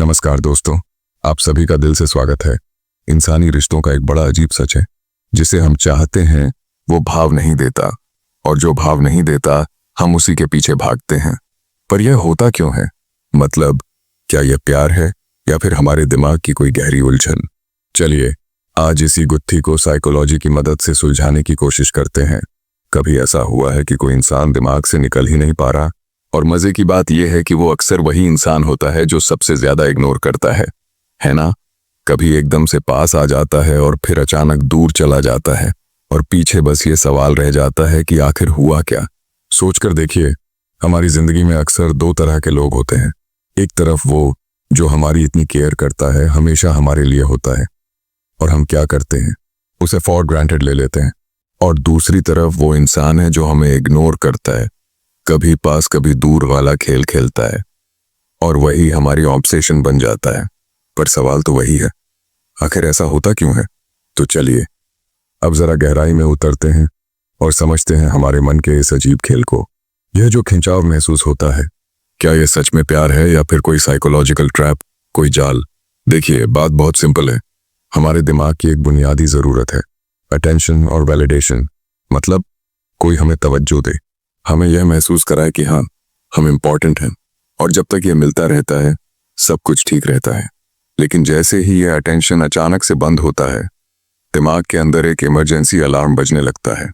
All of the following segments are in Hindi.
नमस्कार दोस्तों, आप सभी का दिल से स्वागत है। इंसानी रिश्तों का एक बड़ा अजीब सच है, जिसे हम चाहते हैं वो भाव नहीं देता, और जो भाव नहीं देता हम उसी के पीछे भागते हैं। पर यह होता क्यों है? मतलब क्या यह प्यार है या फिर हमारे दिमाग की कोई गहरी उलझन? चलिए आज इसी गुत्थी को साइकोलॉजी की मदद से सुलझाने की कोशिश करते हैं। कभी ऐसा हुआ है कि कोई इंसान दिमाग से निकल ही नहीं पा रहा? और मजे की बात यह है कि वो अक्सर वही इंसान होता है जो सबसे ज्यादा इग्नोर करता है ना? कभी एकदम से पास आ जाता है और फिर अचानक दूर चला जाता है, और पीछे बस ये सवाल रह जाता है कि आखिर हुआ क्या। सोचकर देखिए, हमारी जिंदगी में अक्सर दो तरह के लोग होते हैं। एक तरफ वो जो हमारी इतनी केयर करता है, हमेशा हमारे लिए होता है, और हम क्या करते हैं, उसे फॉर ग्रांटेड ले लेते हैं। और दूसरी तरफ वो इंसान है जो हमें इग्नोर करता है, कभी पास कभी दूर वाला खेल खेलता है, और वही हमारी ऑब्सेशन बन जाता है। पर सवाल तो वही है, आखिर ऐसा होता क्यों है? तो चलिए अब जरा गहराई में उतरते हैं और समझते हैं हमारे मन के इस अजीब खेल को। यह जो खिंचाव महसूस होता है, क्या यह सच में प्यार है या फिर कोई साइकोलॉजिकल ट्रैप, कोई जाल? देखिए, बात बहुत सिंपल है। हमारे दिमाग की एक बुनियादी जरूरत है, अटेंशन और वैलिडेशन। मतलब कोई हमें तवज्जो दे, हमें यह महसूस कराए कि हाँ, हम इम्पोर्टेंट हैं। और जब तक यह मिलता रहता है सब कुछ ठीक रहता है। लेकिन जैसे ही यह अटेंशन अचानक से बंद होता है, दिमाग के अंदर एक इमरजेंसी अलार्म बजने लगता है।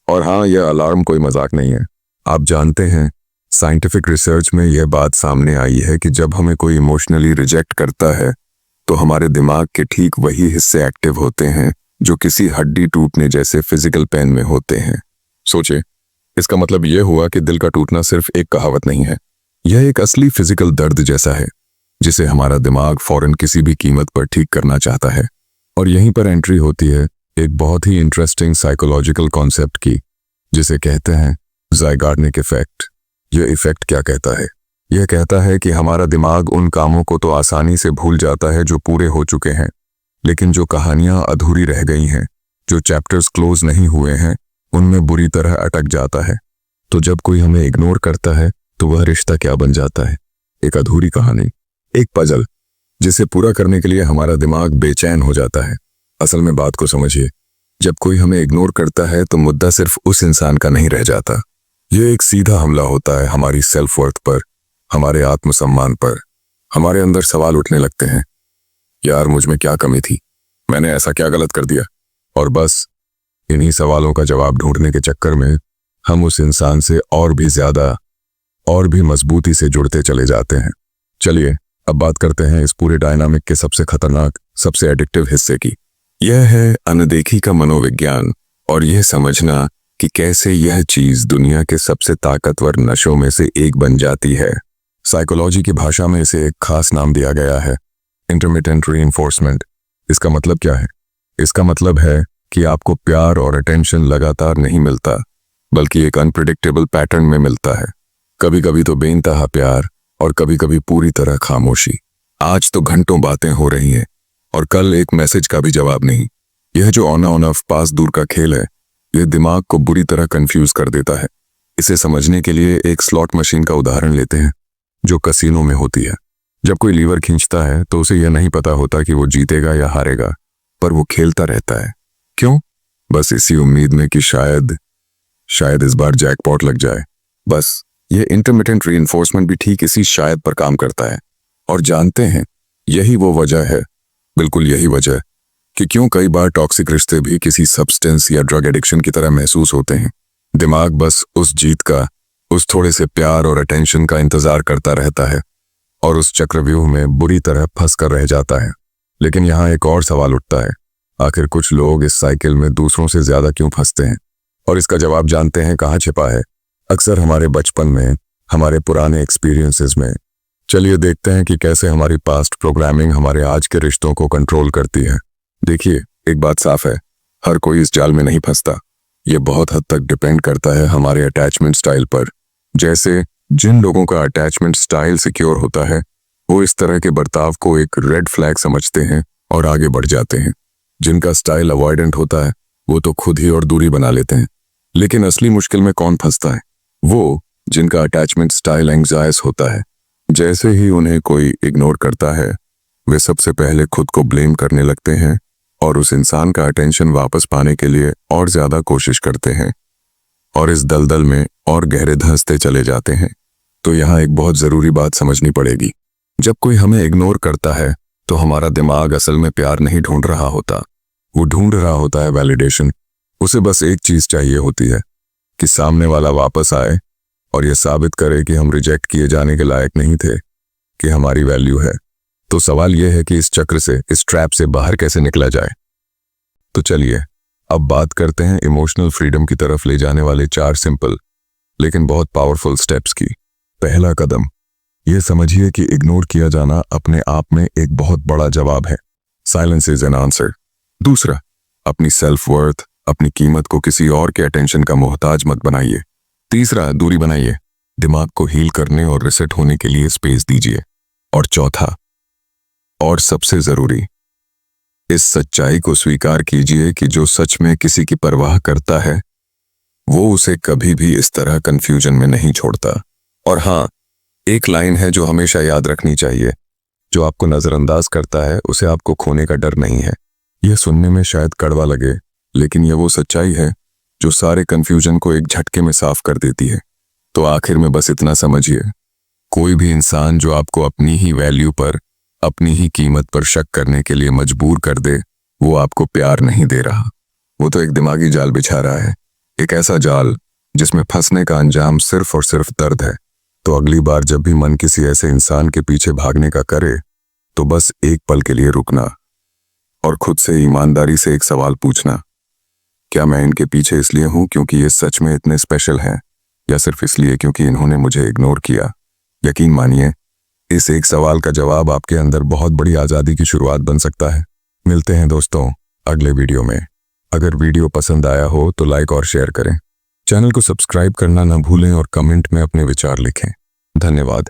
और हाँ, यह अलार्म कोई मजाक नहीं है। आप जानते हैं, साइंटिफिक रिसर्च में यह बात सामने आई है कि जब हमें कोई इमोशनली रिजेक्ट करता है तो हमारे दिमाग के ठीक वही हिस्से एक्टिव होते हैं जो किसी हड्डी टूटने जैसे फिजिकल पेन में होते हैं। सोचे, इसका मतलब यह हुआ कि दिल का टूटना सिर्फ एक कहावत नहीं है, यह एक असली फिजिकल दर्द जैसा है जिसे हमारा दिमाग फौरन किसी भी कीमत पर ठीक करना चाहता है। और यहीं पर एंट्री होती है एक बहुत ही इंटरेस्टिंग साइकोलॉजिकल कॉन्सेप्ट की, जिसे कहते हैं ज़ाइगार्निक इफेक्ट। यह इफेक्ट क्या कहता है? यह कहता है कि हमारा दिमाग उन कामों को तो आसानी से भूल जाता है जो पूरे हो चुके हैं, लेकिन जो कहानियां अधूरी रह गई हैं, जो चैप्टर्स क्लोज नहीं हुए हैं, उनमें बुरी तरह अटक जाता है। तो जब कोई हमें इग्नोर करता है तो वह रिश्ता क्या बन जाता है? एक अधूरी कहानी, एक पजल जिसे पूरा करने के लिए हमारा दिमाग बेचैन हो जाता है। असल में बात को समझिए, जब कोई हमें इग्नोर करता है तो मुद्दा सिर्फ उस इंसान का नहीं रह जाता। यह एक सीधा हमला होता है हमारी सेल्फ वर्थ पर, हमारे आत्मसम्मान पर। हमारे अंदर सवाल उठने लगते हैं, यार मुझ में क्या कमी थी, मैंने ऐसा क्या गलत कर दिया? और बस इन्हीं सवालों का जवाब ढूंढने के चक्कर में हम उस इंसान से और भी ज्यादा और भी मजबूती से जुड़ते चले जाते हैं। चलिए अब बात करते हैं इस पूरे डायनामिक के सबसे खतरनाक, सबसे एडिक्टिव हिस्से की। यह है अनदेखी का मनोविज्ञान, और यह समझना कि कैसे यह चीज दुनिया के सबसे ताकतवर नशों में से एक बन जाती है। साइकोलॉजी की भाषा में इसे एक खास नाम दिया गया है, इंटरमिटेंट रीइंफोर्समेंट। इसका मतलब क्या है? इसका मतलब है कि आपको प्यार और अटेंशन लगातार नहीं मिलता, बल्कि एक अनप्रिडिक्टेबल पैटर्न में मिलता है। कभी कभी तो बेइंतहा प्यार, और कभी कभी पूरी तरह खामोशी। आज तो घंटों बातें हो रही हैं और कल एक मैसेज का भी जवाब नहीं। यह जो ऑन ऑफ पास दूर का खेल है, यह दिमाग को बुरी तरह कंफ्यूज कर देता है। इसे समझने के लिए एक स्लॉट मशीन का उदाहरण लेते हैं जो कसीनो में होती है। जब कोई लीवर खींचता है तो उसे यह नहीं पता होता कि वो जीतेगा या हारेगा, पर वो खेलता रहता है। क्यों? बस इसी उम्मीद में कि शायद इस बार जैकपॉट लग जाए। बस ये इंटरमिटेंट रीइंफोर्समेंट भी ठीक इसी शायद पर काम करता है। और जानते हैं, यही वो वजह है, बिल्कुल यही वजह कि क्यों कई बार टॉक्सिक रिश्ते भी किसी सब्सटेंस या ड्रग एडिक्शन की तरह महसूस होते हैं। दिमाग बस उस जीत का, उस थोड़े से प्यार और अटेंशन का इंतजार करता रहता है, और उस चक्रव्यूह में बुरी तरह फंस कर रह जाता है। लेकिन यहाँ एक और सवाल उठता है, आखिर कुछ लोग इस साइकिल में दूसरों से ज्यादा क्यों फंसते हैं? और इसका जवाब जानते हैं कहाँ छिपा है? अक्सर हमारे बचपन में, हमारे पुराने एक्सपीरियंसेस में। चलिए देखते हैं कि कैसे हमारी पास्ट प्रोग्रामिंग हमारे आज के रिश्तों को कंट्रोल करती है। देखिए, एक बात साफ है, हर कोई इस जाल में नहीं फंसता। ये बहुत हद तक डिपेंड करता है हमारे अटैचमेंट स्टाइल पर। जैसे जिन लोगों का अटैचमेंट स्टाइल सिक्योर होता है, वो इस तरह के बर्ताव को एक रेड फ्लैग समझते हैं और आगे बढ़ जाते हैं। जिनका स्टाइल अवॉइडेंट होता है, वो तो खुद ही और दूरी बना लेते हैं। लेकिन असली मुश्किल में कौन फंसता है? वो जिनका अटैचमेंट स्टाइल एंग्जायस होता है। जैसे ही उन्हें कोई इग्नोर करता है, वे सबसे पहले खुद को ब्लेम करने लगते हैं और उस इंसान का अटेंशन वापस पाने के लिए और ज्यादा कोशिश करते हैं और इस दलदल में और गहरे धंसते चले जाते हैं। तो यहाँ एक बहुत जरूरी बात समझनी पड़ेगी। जब कोई हमें इग्नोर करता है तो हमारा दिमाग असल में प्यार नहीं ढूंढ रहा होता, वो ढूंढ रहा होता है वैलिडेशन। उसे बस एक चीज चाहिए होती है कि सामने वाला वापस आए और यह साबित करे कि हम रिजेक्ट किए जाने के लायक नहीं थे, कि हमारी वैल्यू है। तो सवाल यह है कि इस चक्र से, इस ट्रैप से बाहर कैसे निकला जाए। तो चलिए अब बात करते हैं इमोशनल फ्रीडम की तरफ ले जाने वाले 4 सिंपल लेकिन बहुत पावरफुल स्टेप्स की। पहला कदम, यह समझिए कि इग्नोर किया जाना अपने आप में एक बहुत बड़ा जवाब है। Silence is an answer. दूसरा, अपनी सेल्फ वर्थ, अपनी कीमत को किसी और के अटेंशन का मोहताज मत बनाइए। तीसरा, दूरी बनाइए, दिमाग को हील करने और रिसेट होने के लिए स्पेस दीजिए। और चौथा और सबसे जरूरी, इस सच्चाई को स्वीकार कीजिए कि जो सच में किसी की परवाह करता है वो उसे कभी भी इस तरह कंफ्यूजन में नहीं छोड़ता। और हाँ, एक लाइन है जो हमेशा याद रखनी चाहिए, जो आपको नजरअंदाज करता है उसे आपको खोने का डर नहीं है। यह सुनने में शायद कड़वा लगे, लेकिन यह वो सच्चाई है जो सारे कंफ्यूजन को एक झटके में साफ कर देती है। तो आखिर में बस इतना समझिए, कोई भी इंसान जो आपको अपनी ही वैल्यू पर, अपनी ही कीमत पर शक करने के लिए मजबूर कर दे, वो आपको प्यार नहीं दे रहा। वो तो एक दिमागी जाल बिछा रहा है, एक ऐसा जाल जिसमें फंसने का अंजाम सिर्फ और सिर्फ दर्द है। तो अगली बार जब भी मन किसी ऐसे इंसान के पीछे भागने का करे, तो बस एक पल के लिए रुकना और खुद से ईमानदारी से एक सवाल पूछना, क्या मैं इनके पीछे इसलिए हूं क्योंकि ये सच में इतने स्पेशल हैं, या सिर्फ इसलिए क्योंकि इन्होंने मुझे इग्नोर किया। यकीन मानिए, इस एक सवाल का जवाब आपके अंदर बहुत बड़ी आज़ादी की शुरुआत बन सकता है। मिलते हैं दोस्तों अगले वीडियो में। अगर वीडियो पसंद आया हो तो लाइक और शेयर करें, चैनल को सब्सक्राइब करना ना भूलें और कमेंट में अपने विचार लिखें। धन्यवाद।